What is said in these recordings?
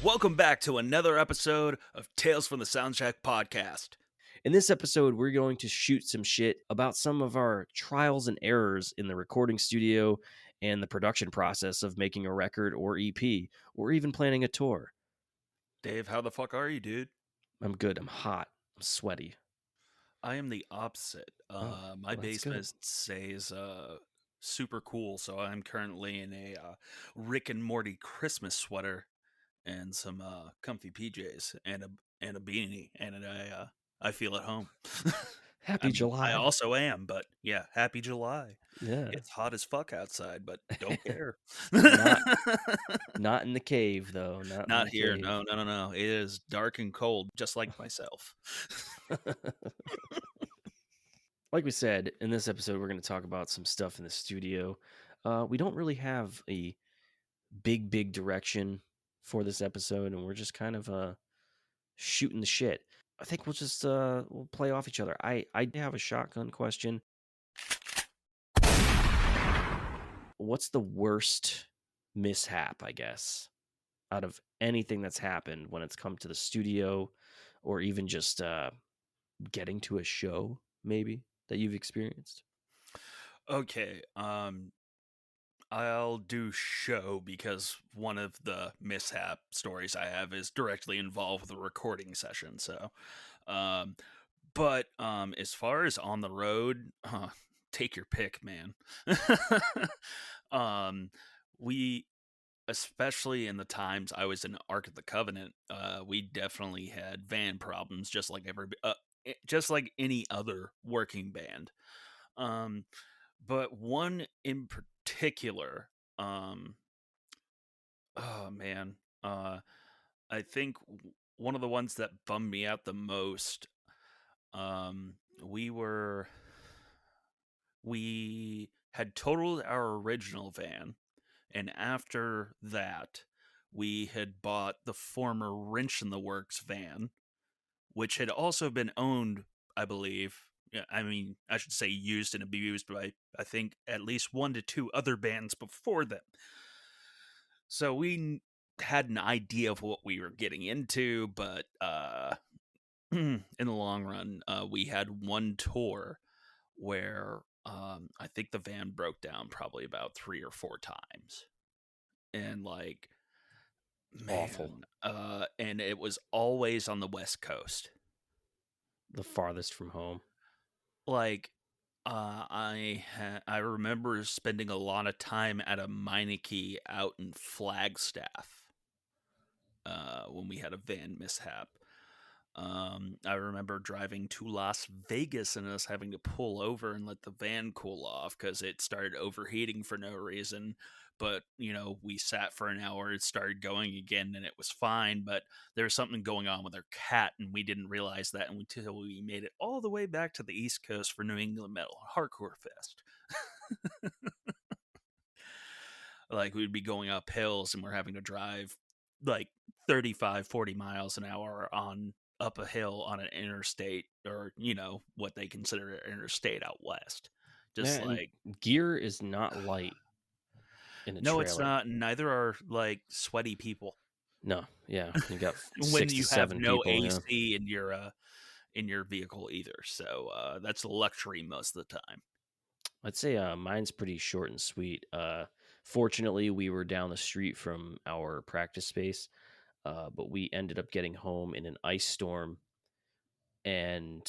Welcome back to another episode of Tales from the Soundcheck podcast. In this episode, we're going to shoot some shit about some of our trials and errors in the recording studio and the production process of making a record or EP, or even planning a tour. Dave, how the fuck are you, dude? I'm good. I'm hot. I'm sweaty. I am the opposite. My basement stays super cool, so I'm currently in a Rick and Morty Christmas sweater and some comfy PJs and a beanie, and I feel at home. Happy July. I also am, but yeah, happy July. Yeah. It's hot as fuck outside, but don't care. Not in the cave, though. Not here. Cave. No. It is dark and cold, just like myself. Like we said, in this episode, we're going to talk about some stuff in the studio. We don't really have a big direction for this episode, and we're just kind of shooting the shit. I think we'll just we'll play off each other. I have a shotgun question. What's the worst mishap, I guess, out of anything that's happened when it's come to the studio, or even just getting to a show, maybe, that you've experienced? Okay, I'll do show because one of the mishap stories I have is directly involved with a recording session. So, but as far as on the road, take your pick, man. We, especially in the times I was in Ark of the Covenant, we definitely had van problems, just like just like any other working band. But one in particular, oh man, I think one of the ones that bummed me out the most, we had totaled our original van, and after that, we had bought the former Wrench in the Works van, which had also been owned, I believe. Yeah, I mean, I should say used and abused by, I think, at least 1 to 2 other bands before them. So we had an idea of what we were getting into, but in the long run, we had one tour where I think the van broke down probably about 3 or 4 times. And like, man, awful. And it was always on the West Coast. The farthest from home. Like, I remember spending a lot of time at a Meineke out in Flagstaff when we had a van mishap. I remember driving to Las Vegas and us having to pull over and let the van cool off because it started overheating for no reason. But, we sat for an hour, it started going again, and it was fine. But there was something going on with our cat, and we didn't realize that until we made it all the way back to the East Coast for New England Metal Hardcore Fest. Like, we'd be going up hills, and we're having to drive like 35, 40 miles an hour up a hill on an interstate, or what they consider an interstate out west. Just gear is not light in a no trailer. It's not. Neither are like sweaty people. No, yeah, you got when you have no people, AC in your vehicle either, so that's a luxury most of the time. I'd say mine's pretty short and sweet. Fortunately, we were down the street from our practice space, but we ended up getting home in an ice storm, and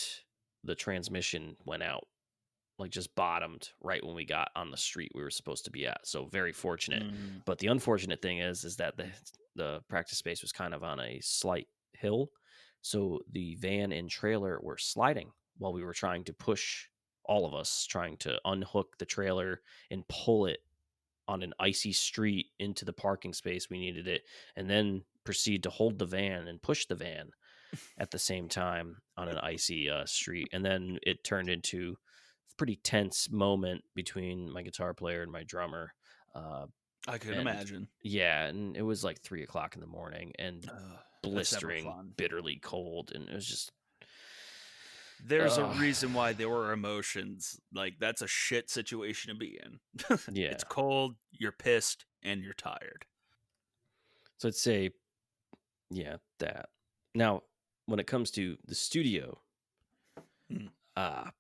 the transmission went out, like just bottomed right when we got on the street we were supposed to be at. So very fortunate. But the unfortunate thing is that the practice space was kind of on a slight hill, so the van and trailer were sliding while we were trying to push, all of us trying to unhook the trailer and pull it on an icy street into the parking space we needed it, and then proceed to hold the van and push the van at the same time on an icy street. And then it turned into a pretty tense moment between my guitar player and my drummer. I could imagine. Yeah, and it was like 3:00 in the morning and blistering, bitterly cold, and it was just... There's a reason why there were emotions. Like, that's a shit situation to be in. Yeah. It's cold, you're pissed, and you're tired. So I'd say Yeah, that. Now, when it comes to the studio, Mm, uh,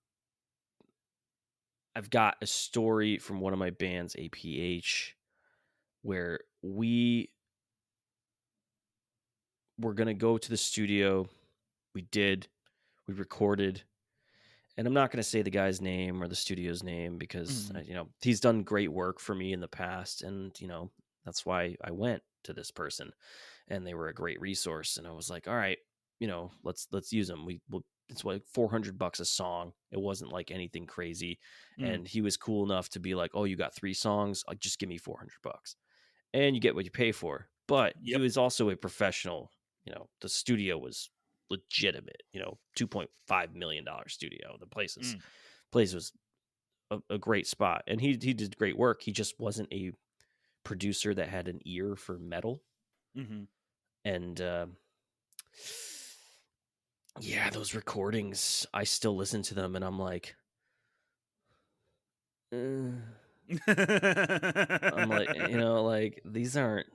I've got a story from one of my bands, APH, where we were gonna go to the studio. We did. We recorded, and I'm not gonna say the guy's name or the studio's name because mhm. he's done great work for me in the past, and that's why I went to this person, and they were a great resource. And I was like, all right, let's use them. It's like $400 a song. It wasn't like anything crazy, Mm, and he was cool enough to be like, oh, you got 3 songs, like just give me $400, and you get what you pay for. But he yep. was also a professional. The studio was legitimate. $2.5 million studio. The Mm, place was a great spot, and he did great work. He just wasn't a producer that had an ear for metal, mhm. and yeah, those recordings, I still listen to them, and I'm like, "Uh," I'm like, like these aren't.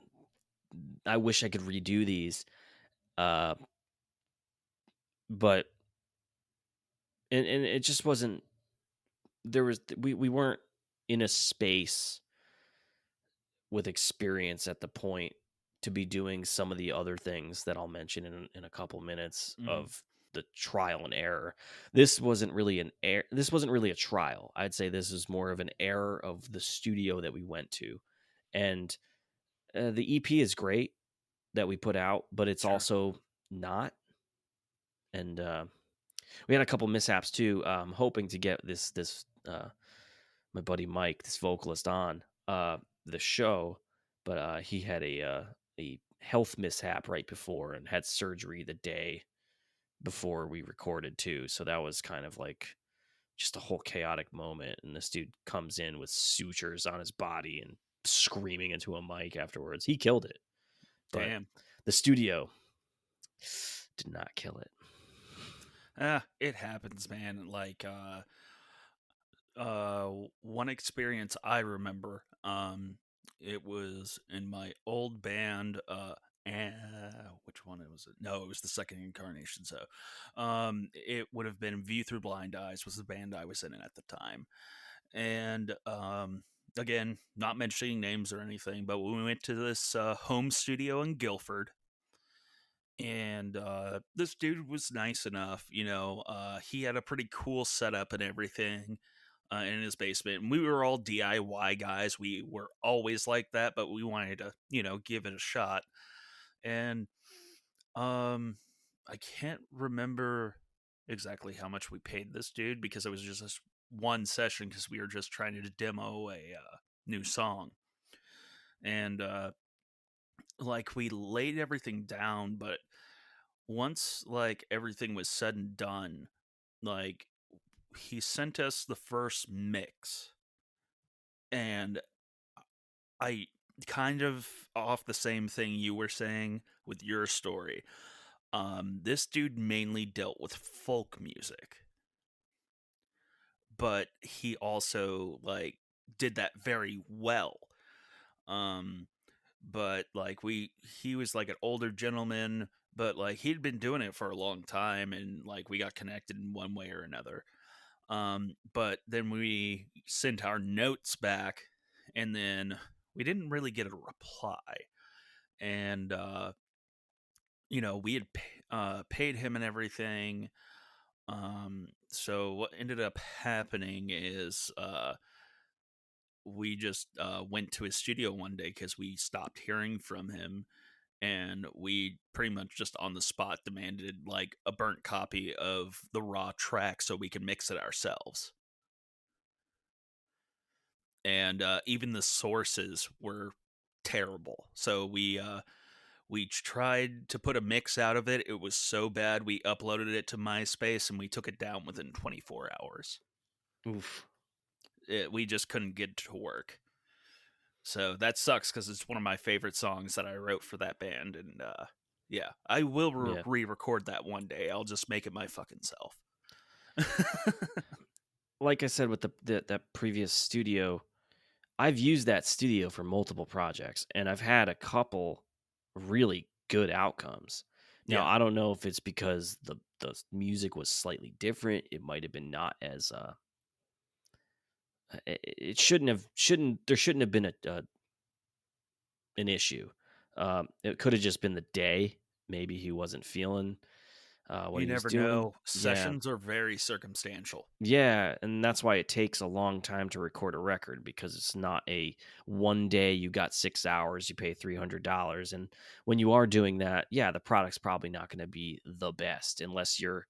I wish I could redo these, uh, but and it just wasn't. We weren't in a space with experience at the point to be doing some of the other things that I'll mention in a couple minutes Mhm. of the trial and error. This wasn't really a trial. I'd say this is more of an error of the studio that we went to. And the EP is great that we put out, but it's Sure. also not. And we had a couple mishaps too. Hoping to get this my buddy Mike, this vocalist, on the show, but he had a health mishap right before and had surgery the day before we recorded too. So that was kind of like just a whole chaotic moment. And this dude comes in with sutures on his body and screaming into a mic afterwards. He killed it, but Damn. the studio did not kill it. It happens, man. Like, one experience I remember, it was in my old band, which one was it? No, it was the Second Incarnation. So, it would have been View Through Blind Eyes was the band I was in at the time. And, again, not mentioning names or anything, but we went to this, home studio in Guilford, and this dude was nice enough. He had a pretty cool setup and everything in his basement, and we were all DIY guys. We were always like that, but we wanted to give it a shot. And um I can't remember exactly how much we paid this dude, because it was just this one session, because we were just trying to demo a new song. And like, we laid everything down, but once like everything was said and done, like, he sent us the first mix, and I kind of off the same thing you were saying with your story. This dude mainly dealt with folk music, but he also like did that very well. Um, but like he was like an older gentleman, but like he'd been doing it for a long time, and like we got connected in one way or another. But then we sent our notes back, and then we didn't really get a reply. And we had paid him and everything. So what ended up happening is we just went to his studio one day because we stopped hearing from him, and we pretty much just on the spot demanded like a burnt copy of the raw track so we can mix it ourselves. And even the sources were terrible. So we tried to put a mix out of it. It was so bad we uploaded it to MySpace and we took it down within 24 hours. Oof. We just couldn't get it to work. So that sucks because it's one of my favorite songs that I wrote for that band. And yeah, I will Yeah. re-record that one day. I'll just make it my fucking self. Like I said with that previous studio, I've used that studio for multiple projects, and I've had a couple really good outcomes. Now, Yeah. I don't know if it's because the music was slightly different. It might have been not as it shouldn't have been an issue. It could have just been the day. Maybe he wasn't feeling what You he was never doing. know. Yeah. Sessions are very circumstantial. Yeah, and that's why it takes a long time to record a record because it's not a one day you got 6 hours, you pay $300 and when you are doing that, yeah, the product's probably not going to be the best unless you're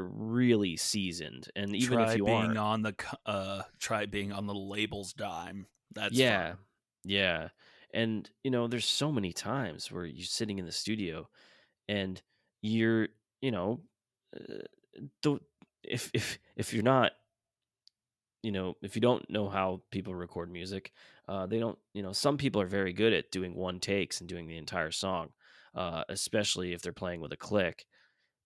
really seasoned and even if you aren't. Try being on the label's dime. That's Yeah. fun. Yeah. And there's so many times where you're sitting in the studio and you're, you know, uh, the if you're not if you don't know how people record music, they don't, some people are very good at doing one takes and doing the entire song, especially if they're playing with a click.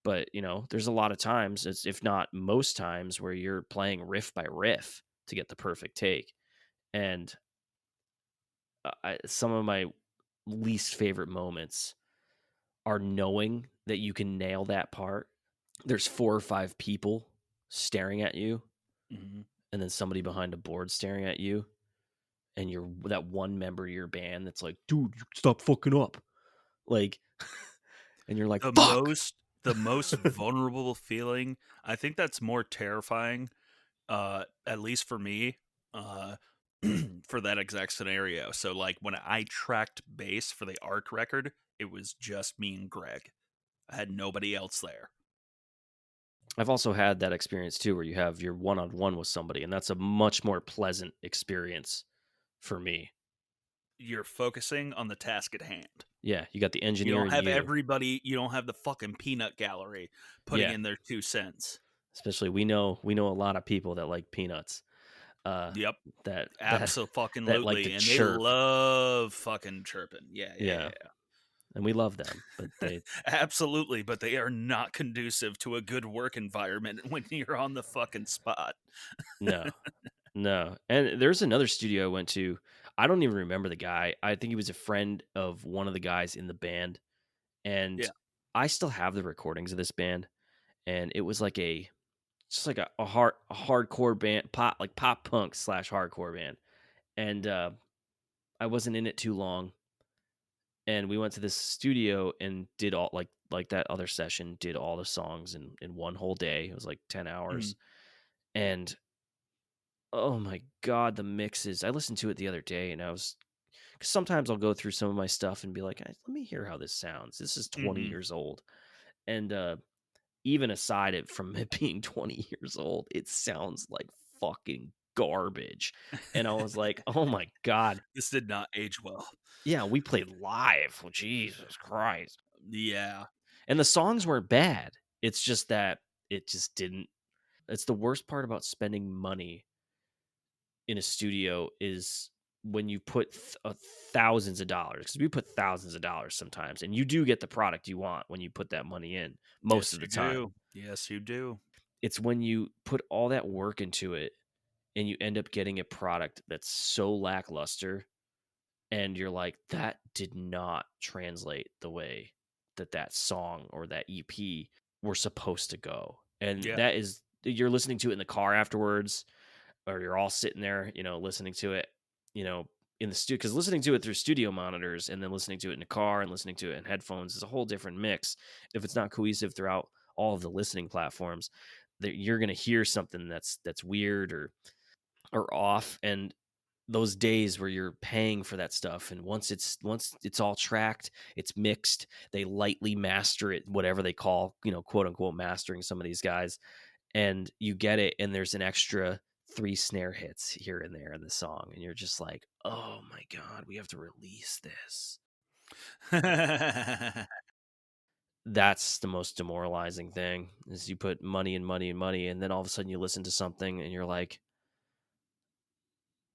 But, there's a lot of times, if not most times, where you're playing riff by riff to get the perfect take. And some of my least favorite moments are knowing that you can nail that part. There's four or five people staring at you, Mhm. and then somebody behind a board staring at you and you're that one member of your band that's like, "Dude, you stop fucking up." Like, and you're like, The "Fuck." most the most vulnerable feeling, I think that's more terrifying, at least for me, uh, for that exact scenario. So, like, when I tracked bass for the ARC record, it was just me and Greg. I had nobody else there. I've also had that experience too where you have your one-on-one with somebody, and that's a much more pleasant experience for me. You're focusing on the task at hand. Yeah, you got the You engineer don't and have you. you don't have the fucking peanut gallery putting Yeah, in their 2 cents. especially we know a lot of people that like peanuts, uh, Yep. that that like to Absolutely, and they chirp. love fucking chirping. Yeah, yeah, Yeah, yeah. and we love them, but they Absolutely, but they are not conducive to a good work environment when you're on the fucking spot. no. No, and there's another studio I went to. I don't even remember the guy. I think he was a friend of one of the guys in the band, and Yeah. I still have the recordings of this band. And it was like just like a hardcore band, pop punk slash hardcore band. And I wasn't in it too long, and we went to this studio and did all like that other session, did all the songs in one whole day. It was like 10 hours, Mhm. and oh my god, the mixes! I listened to it the other day, and 'cause sometimes I'll go through some of my stuff and be like, Let me hear how this sounds. This is 20 Mhm. years old." And, even aside from it being 20 years old, it sounds like fucking garbage. And I was like, "Oh my god." This did not age well. Yeah, we played live. Oh, Jesus Christ. Yeah. And the songs weren't bad. It's just that it just didn't it's the worst part about spending money in a studio is when you put thousands of dollars, because we put thousands of dollars sometimes and you do get the product you want when you put that money in most Yes, of the you time. do. Yes, you do. It's when you put all that work into it and you end up getting a product that's so lackluster and you're like, that did not translate the way that song or that EP were supposed to go. And Yeah. that is, you're listening to it in the car afterwards, or you're all sitting there, listening to it, you know, in the studio. Because listening to it through studio monitors and then listening to it in a car and listening to it in headphones is a whole different mix. If it's not cohesive throughout all of the listening platforms, that you're going to hear something that's weird or off. And those days where you're paying for that stuff and once it's all tracked, it's mixed, they lightly master it, whatever they call, quote unquote mastering some of these guys, and you get it and there's an extra three snare hits here and there in the song and you're just like, oh my god, we have to release this. That's the most demoralizing thing, is you put money and money and money and then all of a sudden you listen to something and you're like,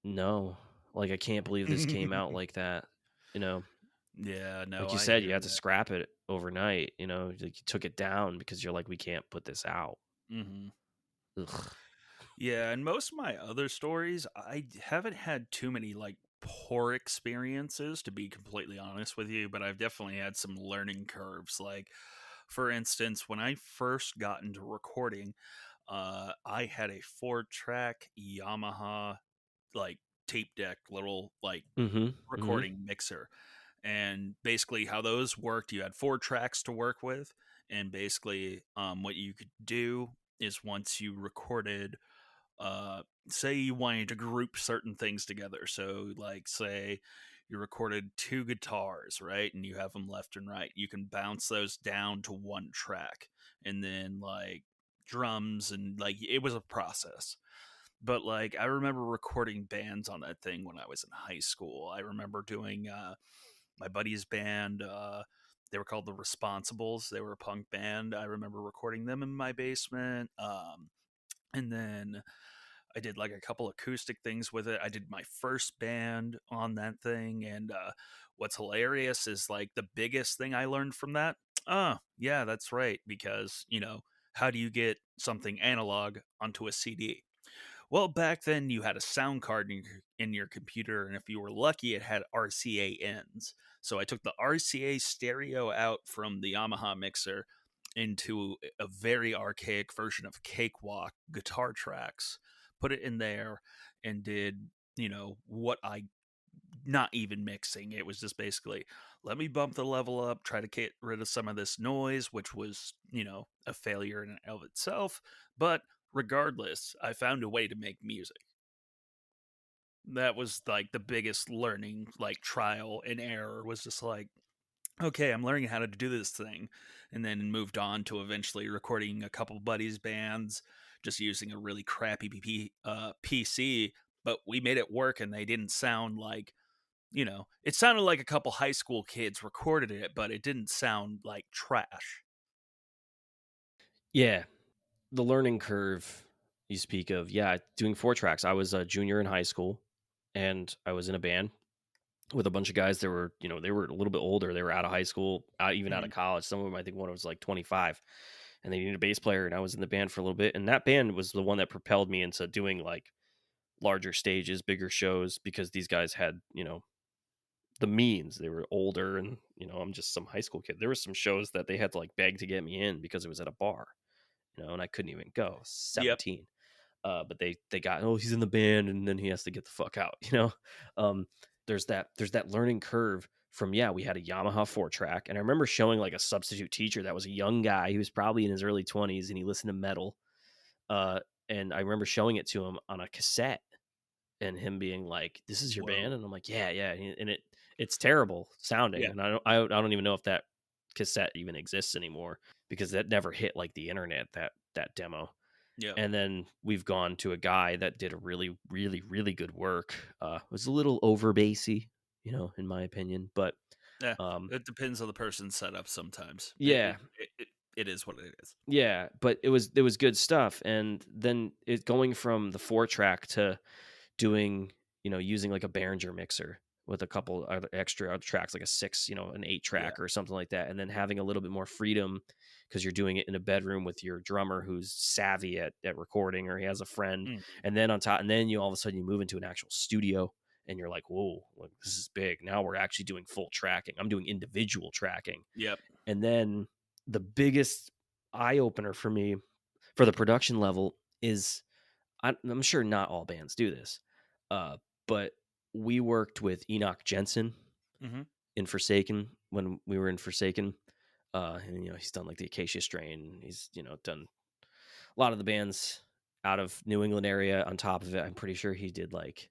no, like I can't believe this came out like that, you know Yeah, no, like you I said, you hear had to that. scrap it overnight, like you took it down because you're like, we can't put this out. Mhm. Ugh. Yeah, and most of my other stories, I haven't had too many, like, poor experiences, to be completely honest with you, but I've definitely had some learning curves. Like, for instance, when I first got into recording, I had a 4-track Yamaha, like, tape deck, little, like, Mhm. Mhm. recording mixer. And basically, how those worked, you had 4 tracks to work with. And basically, what you could do is once you recorded, say you wanted to group certain things together. So, like, say you recorded 2 guitars, right? And you have them left and right. You can bounce those down to 1 track. And then, like, drums, and like, it was a process. But like, I remember recording bands on that thing when I was in high school. I remember doing my buddy's band. They were called the Responsibles. They were a punk band. I remember recording them in my basement. And then I did like a couple acoustic things with it. I did my first band on that thing. And what's hilarious is like the biggest thing I learned from that. Oh, yeah, that's right. Because, how do you get something analog onto a CD? Well, back then you had a sound card in your computer, and if you were lucky, it had RCA ends. So I took the RCA stereo out from the Yamaha mixer into a very archaic version of Cakewalk guitar tracks, put it in there, and did, what I not even mixing. It was just basically, let me bump the level up, try to get rid of some of this noise, which was, a failure in and of itself. But regardless, I found a way to make music. That was like the biggest learning, like, trial and error, was just like, okay, I'm learning how to do this thing. And then moved on to eventually recording a couple buddies' bands, just using a really crappy PC. But we made it work, and they didn't sound like, it sounded like a couple high school kids recorded it, but it didn't sound like trash. Yeah, the learning curve you speak of. Yeah, doing 4 tracks. I was a junior in high school, and I was in a band with a bunch of guys that were, they were a little bit older. They were out of high school, even out of Mhm. college. Some of them, I think one was like 25, and they needed a bass player. And I was in the band for a little bit. And that band was the one that propelled me into doing like larger stages, bigger shows, because these guys had, the means. They were older, and, I'm just some high school kid. There were some shows that they had to like beg to get me in because it was at a bar, and I couldn't even go. Yep. 17. But they got, oh, he's in the band, and then he has to get the fuck out. Um, there's that learning curve from, yeah, we had a Yamaha 4 track, and I remember showing like a substitute teacher that was a young guy. He was probably in his early 20s, and he listened to metal. Uh, and I remember showing it to him on a cassette, and him being like, "This is your band," Whoa. and I'm like, "Yeah, yeah," and it's terrible sounding, Yeah. and I don't even know if that cassette even exists anymore, because that never hit like the internet, that demo. Yep. And then we've gone to a guy that did a really, really, really good work. Was a little over bassy, in my opinion, but Yeah. um, It depends on the person's setup sometimes. It yeah, it, it, it is what it is. yeah, but it was good stuff. And then it going from the 4 track to doing, using like a Behringer mixer with a couple other extra other tracks, like a 6, an 8 Yeah. track or something like that. And then having a little bit more freedom because you're doing it in a bedroom with your drummer who's savvy at recording, or he has a friend. Mhm. And then on top, and then you all of a sudden you move into an actual studio, and you're like, whoa, like, this is big. Now we're actually doing full tracking. I'm doing individual tracking. Yep. And then the biggest eye opener for me for the production level is, I'm sure not all bands do this, uh, but we worked with Enoch Jensen Mhm. in Forsaken when we were in Forsaken. And he's done like the Acacia Strain. He's done a lot of the bands out of New England area. On top of it, I'm pretty sure he did like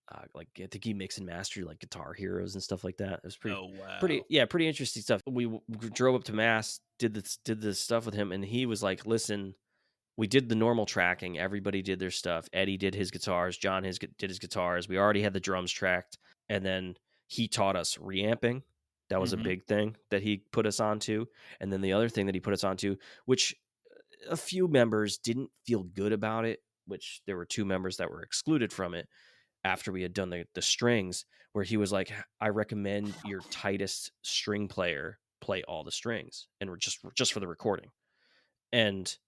I think he mixed and mastered like Guitar Heroes and stuff like that. It was Oh, pretty, wow. yeah, pretty interesting stuff. We drove up to Mass, did this stuff with him, and he was like, "Listen, we did the normal tracking. Everybody did their stuff. Eddie did his guitars. John did his guitars. We already had the drums tracked, and then he taught us reamping. That was a Mhm. big thing that he put us onto. And then the other thing that he put us onto, which a few members didn't feel good about it, which there were 2 members that were excluded from it after we had done the strings, where he was like, I recommend your tightest string player play all the strings, and we're just for the recording. And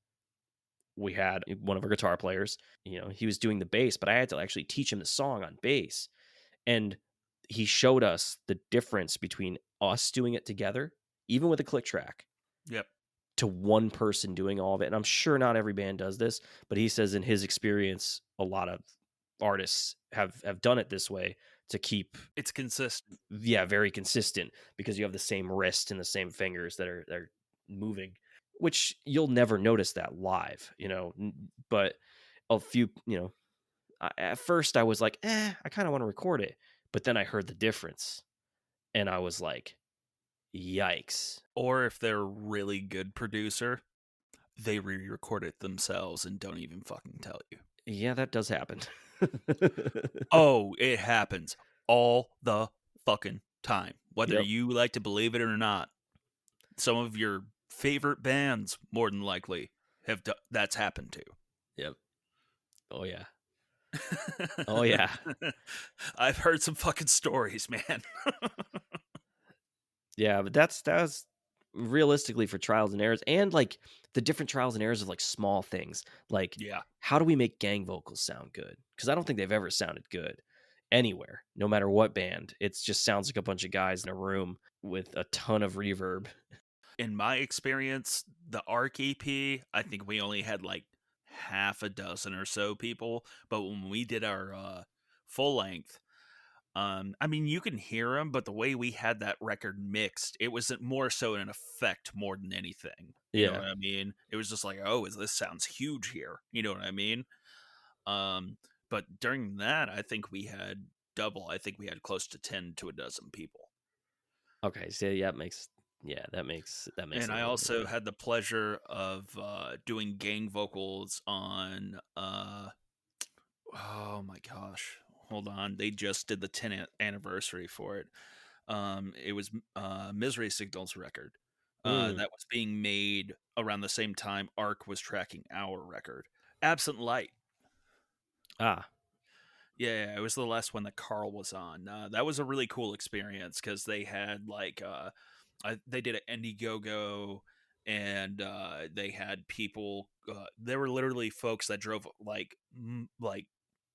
we had one of our guitar players, he was doing the bass, but I had to actually teach him the song on bass. And he showed us the difference between us doing it together, even with a click track, Yep. to one person doing all of it. And I'm sure not every band does this, but he says in his experience, a lot of artists have done it this way to keep, It's consistent. yeah, very consistent, because you have the same wrist and the same fingers that are moving, which you'll never notice that live, but a few, at first I was like, I kind of want to record it, but then I heard the difference and I was like, yikes. Or if they're a really good producer, they re-record it themselves and don't even fucking tell you. Yeah, that does happen. Oh, it happens all the fucking time. Whether Yep. you like to believe it or not. Some of your favorite bands, more than likely, that's happened to. Yep. Oh yeah. Oh yeah. I've heard some fucking stories, man. Yeah, but that's realistically for trials and errors, and like the different trials and errors of like small things. Like, Yeah. how do we make gang vocals sound good? Because I don't think they've ever sounded good anywhere, no matter what band. It just sounds like a bunch of guys in a room with a ton of reverb. In my experience, the ARC EP, I think we only had like half a dozen or so people. But when we did our full length, I mean, you can hear them, but the way we had that record mixed, it was more so an effect more than anything. You know Yeah. what I mean? It was just like, oh, this sounds huge here. You know what I mean? Um, but during that, I think we had double. I think we had close to 10 to a dozen people. Okay. So yeah, that makes And it a I little also more. had the pleasure of doing gang vocals on oh my gosh, hold on, they just did the 10th anniversary for it. It was Misery Signals record Mm. that was being made around the same time Arc was tracking our record. Absent Light. Ah. Yeah, it was the last one that Carl was on. That was a really cool experience because they had like they did an Indiegogo, and they had people. There were literally folks that drove like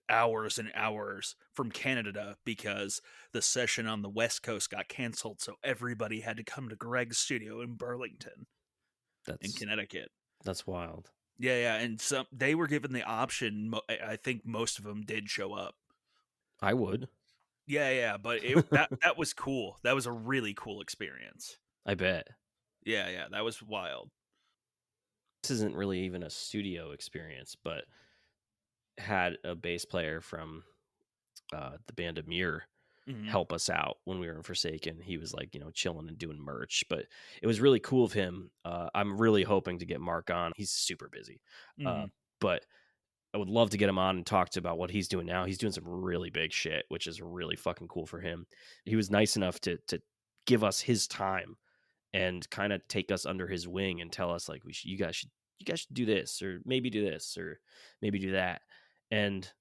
hours and hours from Canada because the session on the West Coast got canceled, so everybody had to come to Greg's studio in Burlington, in That's Connecticut. that's wild. Yeah, yeah, and some they were given the option. I think most of them did show up. I would. Yeah, yeah, but that was cool. That was a really cool experience. I bet. Yeah, yeah, that was wild. This isn't really even a studio experience, but had a bass player from the band Amir Hmm. help us out when we were in Forsaken. He was like, chilling and doing merch, but it was really cool of him. I'm really hoping to get Mark on. He's super busy, uh, Hmm. but I would love to get him on and talk to about what he's doing now. He's doing some really big shit, which is really fucking cool for him. He was nice enough to give us his time and kind of take us under his wing and tell us like you guys should do this, or maybe do this, or maybe do that. And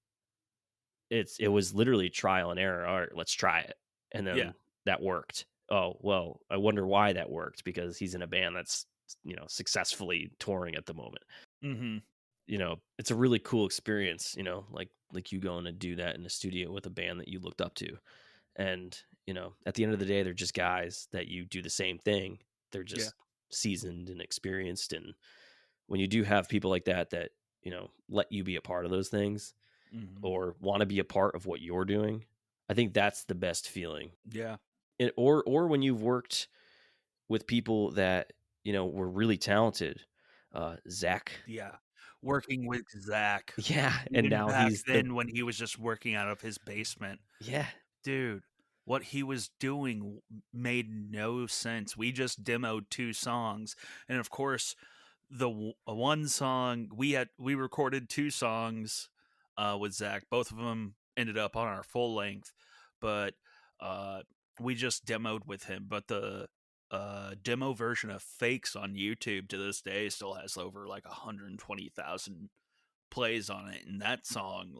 it was literally trial and error. All right, let's try it. And Yeah. then that worked. Oh, well, I wonder why that worked, because he's in a band that's, successfully touring at the moment. Hmm. It's a really cool experience, like you going to do that in the studio with a band that you looked up to. And, at the end of the day, they're just guys that you do the same thing. They're Yeah. just seasoned and experienced. And when you do have people like that, let you be a part of those things, Hmm. or want to be a part of what you're doing, I think that's the best feeling. Yeah. Or when you've worked with people that, were really talented. Zach. Yeah. Working with Zach, Yeah. And even now back he's the then when he was just working out of his basement, yeah. dude, what he was doing made no sense. We just demoed two songs, and of course, one song we recorded two songs with Zach. Both of them ended up on our full length, but uh, we just demoed with him. But the demo version of Fakes on YouTube to this day still has over like 120,000 plays on it, and that song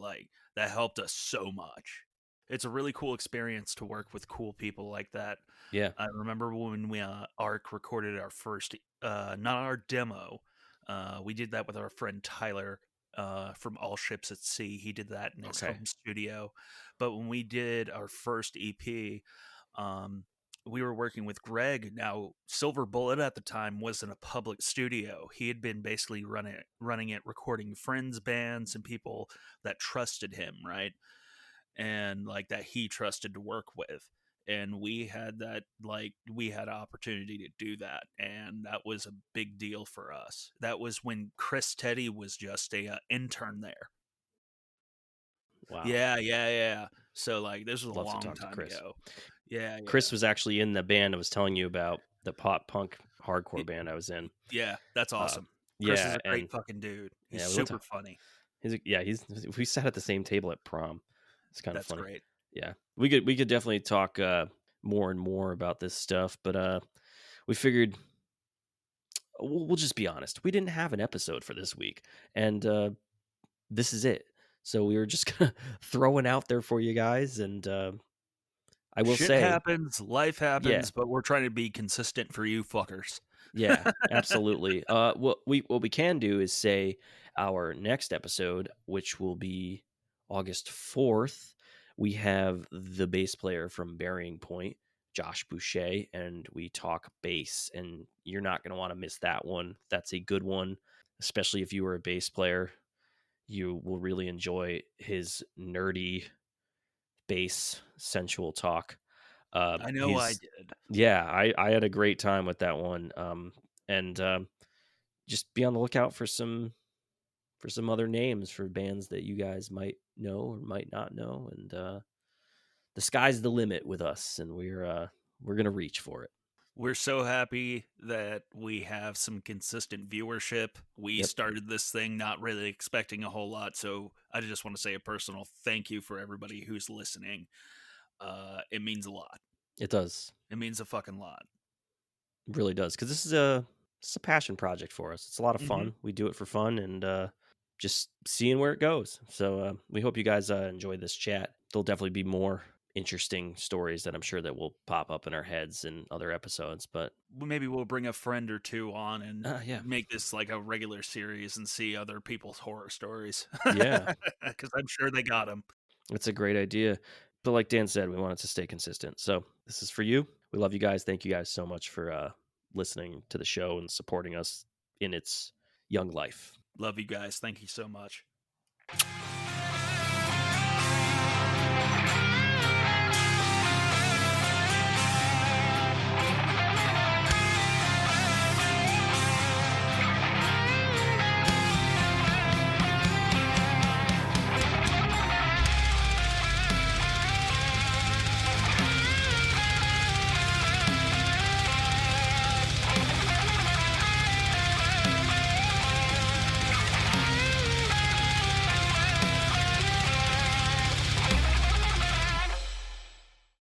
that helped us so much. It's a really cool experience to work with cool people like that. Yeah. I remember when we Arc recorded our first not our demo. We did that with our friend Tyler. from All Ships at Sea. He did that in his Okay. home studio. But when we did our first EP, um, we were working with Greg. Now, Silver Bullet at the time wasn't a public studio. He had been basically running it, recording friends, bands, and people that trusted him, right? And like that he trusted to work with. And we had that, like, we had an opportunity to do that. And that was a big deal for us. That was when Chris Teddy was just a intern there. Wow. Yeah, yeah, yeah. So, like, this was a Love to long talk to time Chris. ago. Yeah, Chris yeah. was actually in the band I was telling you about, the pop punk hardcore Y- band I was in. Yeah, that's Uh, awesome. Chris is yeah, a and great fucking dude. He's yeah, we love to. super funny. He's we sat at the same table at prom. It's kind of That's funny. great. Yeah, we could definitely talk more and more about this stuff, but we figured we'll just be honest. We didn't have an episode for this week, and this is it. So we were just gonna throw it out there for you guys, and I will Shit say, happens, life yeah, happens, but we're trying to be consistent for you fuckers. yeah, absolutely. What we can do is say our next episode, which will be August 4th. We have the bass player from Burying Point, Josh Boucher, and we talk bass. And you're not going to want to miss that one. That's a good one, especially if you were a bass player. You will really enjoy his nerdy bass sensual talk. I know I He's did. Yeah, I had a great time with that one. And just be on the lookout for some other names for bands that you guys might know or might not know. And the sky's the limit with us, and we're gonna reach for it. We're so happy that we have some consistent viewership. We Yep, started this thing not really expecting a whole lot, so I just want to say a personal thank you for everybody who's listening. It means a lot. it does. It means a fucking lot. It really does, because this is a passion project for us. It's a lot of Hmm. fun. We do it for fun, and just seeing where it goes. So we hope you guys enjoy this chat. There'll definitely be more interesting stories that I'm sure that will pop up in our heads in other episodes. But Maybe we'll bring a friend or two on and yeah, make this like a regular series and see other people's horror stories. yeah, Because I'm sure they got them. it's a great idea. But like Dan said, we want it to stay consistent. So this is for you. We love you guys. Thank you guys so much for listening to the show and supporting us in its young life. Love you guys. Thank you so much.